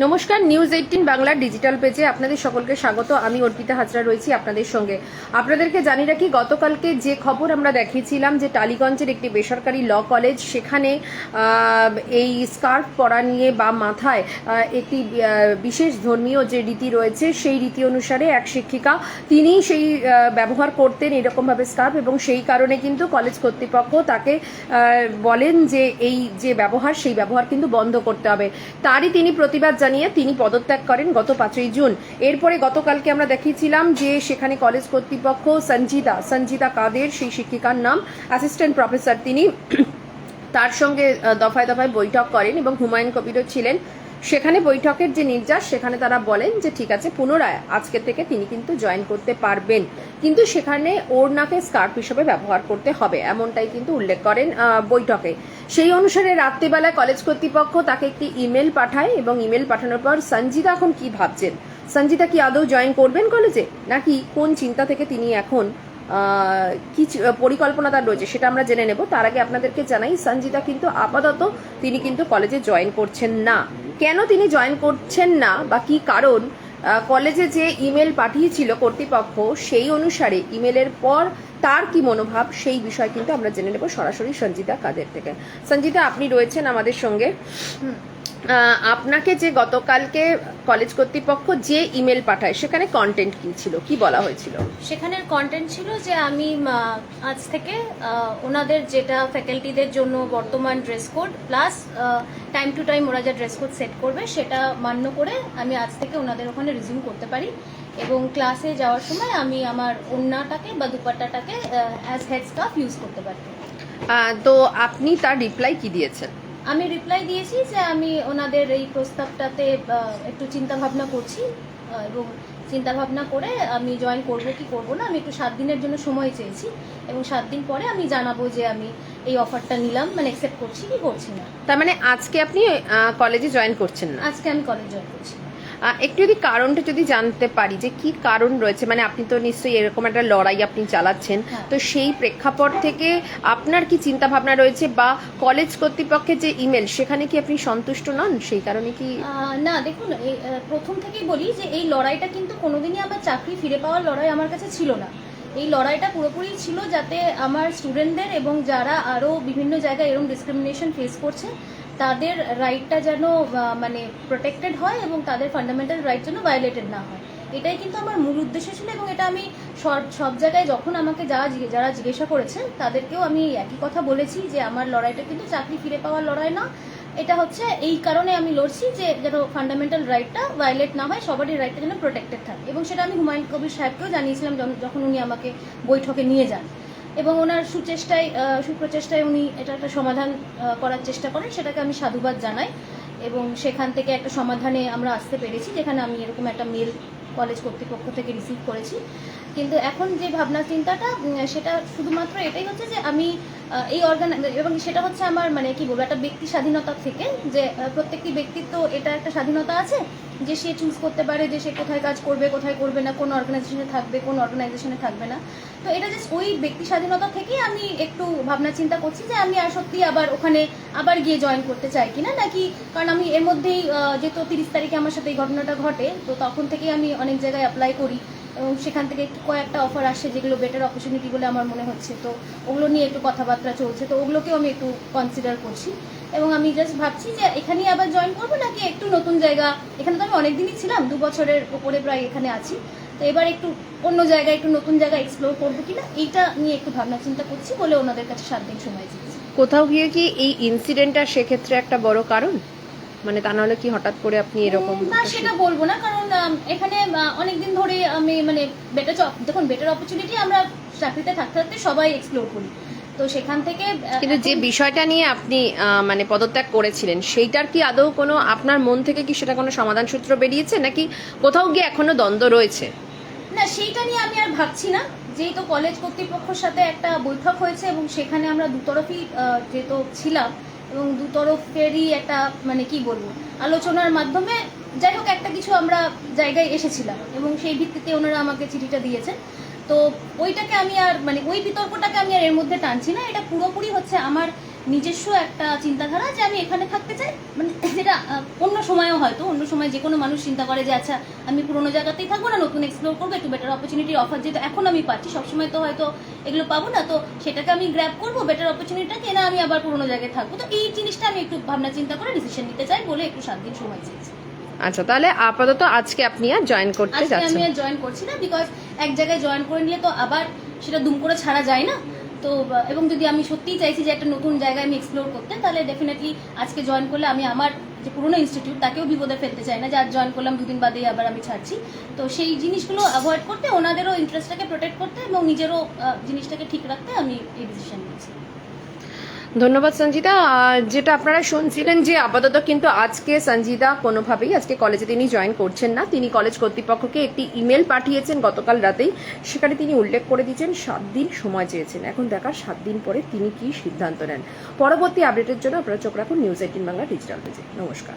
নমস্কার, নিউজ 18 বাংলার ডিজিটাল পেজে আপনাদের সকলকে স্বাগত। আমি অর্পিতা হাজরা রয়েছি আপনাদের সঙ্গে। আপনাদেরকে জানি রাখি, গতকালকে যে খবর আমরা দেখিয়েছিলাম যে টালিগঞ্জের একটি বেসরকারি ল কলেজ, সেখানে এই স্কার্ফ পরা নিয়ে বা মাথায় একটি বিশেষ ধর্মীয় যে রীতি রয়েছে সেই রীতি অনুসারে এক শিক্ষিকা তিনি সেই ব্যবহার করতেন এরকমভাবে স্কার্ফ, এবং সেই কারণে কিন্তু কলেজ কর্তৃপক্ষ তাকে বলেন যে এই যে ব্যবহার সেই ব্যবহার কিন্তু বন্ধ করতে হবে। তারই তিনি প্রতিবাদ জানিয়ে তিনি পদত্যাগ করেন গত 5ই জুন। এরপরে গতকালকে আমরা দেখিয়েছিলাম যে সেখানে কলেজ কর্তৃপক্ষ সঞ্জিতা কাদের, সেই শিক্ষিকার নাম, অ্যাসিস্ট্যান্ট প্রফেসর, তিনি তার সঙ্গে দফায় দফায় বৈঠক করেন এবং হুমায়ুন কবিরও ছিলেন সেখানে। বৈঠকের যে নির্যাস, সেখানে তারা বলেন যে ঠিক আছে, পুনরায় আজকে থেকে তিনি কিন্তু জয়েন করতে পারবেন, কিন্তু সেখানে ওড়নাকে স্কার্ফ হিসেবে ব্যবহার করতে হবে, এমনটাই কিন্তু উল্লেখ করেন বৈঠকে। সেই অনুসারে রাত্রিবেলায় কলেজ কর্তৃপক্ষ তাকে একটি ইমেল পাঠায়, এবং ইমেল পাঠানোর পর সঞ্জিতা এখন কি ভাবছেন, সঞ্জিতা কি আদৌ জয়েন করবেন কলেজে, নাকি কোন চিন্তা থেকে তিনি এখন কি পরিকল্পনা তার রয়েছে সেটা আমরা জেনে নেব। তার আগে আপনাদেরকে জানাই, সঞ্জিতা কিন্তু আপাতত তিনি কিন্তু কলেজে জয়েন করছেন না। কেন তিনি জয়েন করছেন না বা কি কারণ, কলেজে যে ইমেল পাঠিয়েছিল কর্তৃপক্ষ সেই অনুসারে ইমেলের পর তার কি মনোভাব, সেই বিষয় কিন্তু আমরা জেনে নেব সরাসরি সঞ্জিতা কাদের থেকে। সঞ্জিতা, আপনি রয়েছেন আমাদের সঙ্গে। আপনাকে যে গতকালকে কলেজ কর্তৃপক্ষ যে ইমেল পাঠায় সেখানে কন্টেন্ট কি ছিল, কি বলা হয়েছিল? সেখানের কন্টেন্ট ছিল যে আমি আজ থেকে ওনাদের যেটা ফ্যাকাল্টিদের জন্য বর্তমান dress code plus time to time ওরা যা ড্রেস কোড সেট করবে সেটা মান্য করে আমি আজ থেকে ওনাদের ওখানে রিজিউম করতে পারি, এবং ক্লাসে যাওয়ার সময় আমি আমার ওড়নাটাকে বা দুপাট্টাটাকে অ্যাজ হেড স্কার্ফ ইউজ করতে পারি। তো আপনি তার রিপ্লাই কি দিয়েছেন? আমি রিপ্লাই দিয়েছি যে আমি ওনাদের এই প্রস্তাবটাতে একটু চিন্তা ভাবনা করছি, এবং চিন্তা ভাবনা করে আমি জয়েন করব কি করব না, আমি একটু 7 দিনের জন্য সময় চেয়েছি, এবং 7 দিন পরে আমি জানাবো যে আমি এই অফারটা নিলাম, মানে অ্যাকসেপ্ট করছি কি করছি না। তার মানে আজকে আপনি কলেজে জয়েন করছেন না? আজকে আমি কলেজ জয়েন করছি। একটু যদি কারণটা যদি জানতে পারি যে কি কারণ রয়েছে, মানে আপনি তো নিশ্চয়ই এরকম একটা লড়াই আপনি চালাচ্ছেন, তো সেই প্রেক্ষাপট থেকে আপনার কি চিন্তা ভাবনা রয়েছে, বা কলেজ কর্তৃপক্ষের যে ইমেল সেখানে কি আপনি সন্তুষ্ট নন, সেই কারণে কি? না দেখুন, প্রথম থেকেই বলি যে এই লড়াইটা কিন্তু কোনোদিনই আমার চাকরি ফিরে পাওয়ার লড়াই আমার কাছে ছিল না। এই লড়াইটা পুরোপুরি ছিল যাতে আমার স্টুডেন্টদের এবং যারা আরও বিভিন্ন জায়গায় এরকম ডিসক্রিমিনেশন ফেস করছে তাদের রাইটটা যেন মানে প্রোটেক্টেড হয়, এবং তাদের ফান্ডামেন্টাল রাইট যেন ভায়োলেটেড না হয়। এটাই কিন্তু আমার মূল উদ্দেশ্য ছিল, এবং এটা আমি সব জায়গায় যখন আমাকে যারা জিজ্ঞাসা করেছেন তাদেরকেও আমি একই কথা বলেছি যে আমার লড়াইটা কিন্তু চাকরি ফিরে পাওয়ার লড়াই না। এটা হচ্ছে এই কারণে আমি লড়ছি যে যেন ফান্ডামেন্টাল রাইটটা ভায়োলেট না হয়, সবারই রাইটটা যেন প্রোটেক্টেড থাকে। এবং সেটা আমি হুমায়ুন কবির সাহেবকেও জানিয়েছিলাম যখন উনি আমাকে বৈঠকে নিয়ে যান, এবং ওনার সুপ্রচেষ্টায় উনি এটা একটা সমাধান করার চেষ্টা করেন, সেটাকে আমি সাধুবাদ জানাই। এবং সেখান থেকে একটা সমাধানে আমরা আসতে পেরেছি, যেখানে আমি এরকম একটা মেল কলেজ কর্তৃপক্ষ থেকে রিসিভ করেছি। কিন্তু এখন যে ভাবনা চিন্তাটা সেটা শুধুমাত্র এটাই হচ্ছে যে আমি এই এবং সেটা হচ্ছে আমার মানে কি বলবো, একটা ব্যক্তি স্বাধীনতা থেকে, যে প্রত্যেকটি ব্যক্তির তো এটা একটা স্বাধীনতা আছে যে সে চুজ করতে পারে যে সে কোথায় কাজ করবে কোথায় করবে না, কোন অর্গানাইজেশনে থাকবে কোন অর্গানাইজেশনে থাকবে না। তো এটা জাস্ট ওই ব্যক্তি স্বাধীনতা থেকেই আমি একটু ভাবনা চিন্তা করছি যে আমি আর সত্যি আবার ওখানে আবার গিয়ে জয়েন করতে চাই কিনা, নাকি, কারণ আমি এর মধ্যেই যেহেতু 30 তারিখে আমার সাথে এই ঘটনাটা ঘটে, তো তখন থেকেই আমি অনেক জায়গায় অ্যাপ্লাই করি, এবং সেখান থেকে কয়েকটা অফার আসে যেগুলো বেটার অপরচুনিটি বলে আমার মনে হচ্ছে। তো ওগুলো নিয়ে একটু কথাবার্তা চলছে, তো ওগুলোকেও আমি একটু কনসিডার করছি, এবং আমি জাস্ট ভাবছি যে এখানেই আবার জয়েন করবো নাকি একটু নতুন জায়গা। এখানে তো আমি অনেকদিনই ছিলাম, 2 বছরের উপরে প্রায় এখানে আছি, তো এবার একটু অন্য জায়গায় একটু নতুন জায়গা এক্সপ্লোর করবো কিনা এইটা নিয়ে একটু ভাবনা চিন্তা করছি বলে ওনাদের কাছে 7 দিন সময় চেয়েছি। কোথাও গিয়ে কি এই ইনসিডেন্টটা সেক্ষেত্রে একটা বড় কারণ, মানে তা নাহলে কি হঠাৎ করে আপনি এরকম? না, সেটা বলবো না, কারণ এখানে অনেকদিন ধরে আমি মানে দেখুন বেটার অপরচুনিটি আমরা চাকরিতে থাকতে থাকতে সবাই এক্সপ্লোর করি, তো সেখান থেকে কিন্তু যে বিষয়টা নিয়ে আপনি মানে পদত্যাগ করেছিলেন সেইটার কি আদৌ কোনো আপনার মন থেকে কি সেটা কোনো সমাধান সূত্র বেরিয়েছে, নাকি কোথাও গিয়ে এখনো দ্বন্দ্ব রয়েছে? না, সেইটা নিয়ে আমি আর ভাবছি না, যেহেতু কলেজ কর্তৃপক্ষের সাথে একটা বৈঠক হয়েছে এবং সেখানে আমরা দুতরফই যেহেতু ছিলাম, এবং দুতরফেরই একটা মানে কি বলবো আলোচনার মাধ্যমে যাই হোক একটা কিছু আমরা জায়গায় এসেছিলাম, এবং সেই ভিত্তিতে ওনারা আমাকে চিঠিটা দিয়েছেন। তো ওইটাকে আমি আর মানে ওই বিতর্কটাকে আমি আর এর মধ্যে টানছি না, এটা পুরোপুরি হচ্ছে আমার নিজস্ব একটা চিন্তাধারা যে আমি এখানে থাকতে চাই, মানে যেটা অন্য সময়ও হয়তো অন্য সময় যে কোনো মানুষ চিন্তা করে যে আচ্ছা আমি পুরোনো জায়গাতেই থাকবো না, নতুন এক্সপ্লোর করবো, একটু বেটার অপরচুনিটির অফার যেহেতু এখন আমি পাচ্ছি, সবসময় তো হয়তো এগুলো পাবো না, তো সেটাকে আমি গ্র্যাব করবো বেটার অপরচুনিটিটাকে, না আমি আবার পুরোনো জায়গায় থাকবো। তো এই জিনিসটা আমি একটু ভাবনা চিন্তা করে ডিসিশন নিতে চাই বলে একটু 7 দিন সময় চেয়েছি। আচ্ছা, তাহলে আপাতত আজকে আপনি আর জয়েন করতে আজকে আমি যাচ্ছেন? আর জয়েন করছি না, বিকজ এক জায়গায় জয়েন করে নিলে তো আবার সেটা দুম করে ছাড়া যায় না। তো এবং যদি আমি সত্যিই চাইছি যে একটা নতুন জায়গায় আমি এক্সপ্লোর করতে, তাহলে ডেফিনেটলি আজকে জয়েন করলে আমি আমার যে পুরোনো ইনস্টিটিউট তাকেও বিপদে ফেলতে চাই না, যে আজ জয়েন করলাম 2 দিন বাদেই আবার আমি ছাড়ছি। তো সেই জিনিসগুলো অ্যাভয়েড করতে, ওনাদেরও ইন্টারেস্টটাকে প্রোটেক্ট করতে এবং নিজেরও জিনিসটাকে ঠিক রাখতে আমি এই ডিসিশন নিয়েছি। ধন্যবাদ সঞ্জিতা। যেটা আপনারা শুনছিলেন যে আপাতত কিন্তু আজকে সঞ্জিতা কোনোভাবেই আজকে কলেজে তিনি জয়েন করছেন না। তিনি কলেজ কর্তৃপক্ষকে একটি ইমেল পাঠিয়েছেন গতকাল রাতেই, সেখানে তিনি উল্লেখ করে দিয়েছেন 7 দিন সময় চেয়েছেন। এখন দেখার 7 দিন পরে তিনি কি সিদ্ধান্ত নেন। পরবর্তী আপডেটের জন্য আপনারা চোখ রাখুন নিউজ 18 বাংলা ডিজিটাল পেজে। নমস্কার।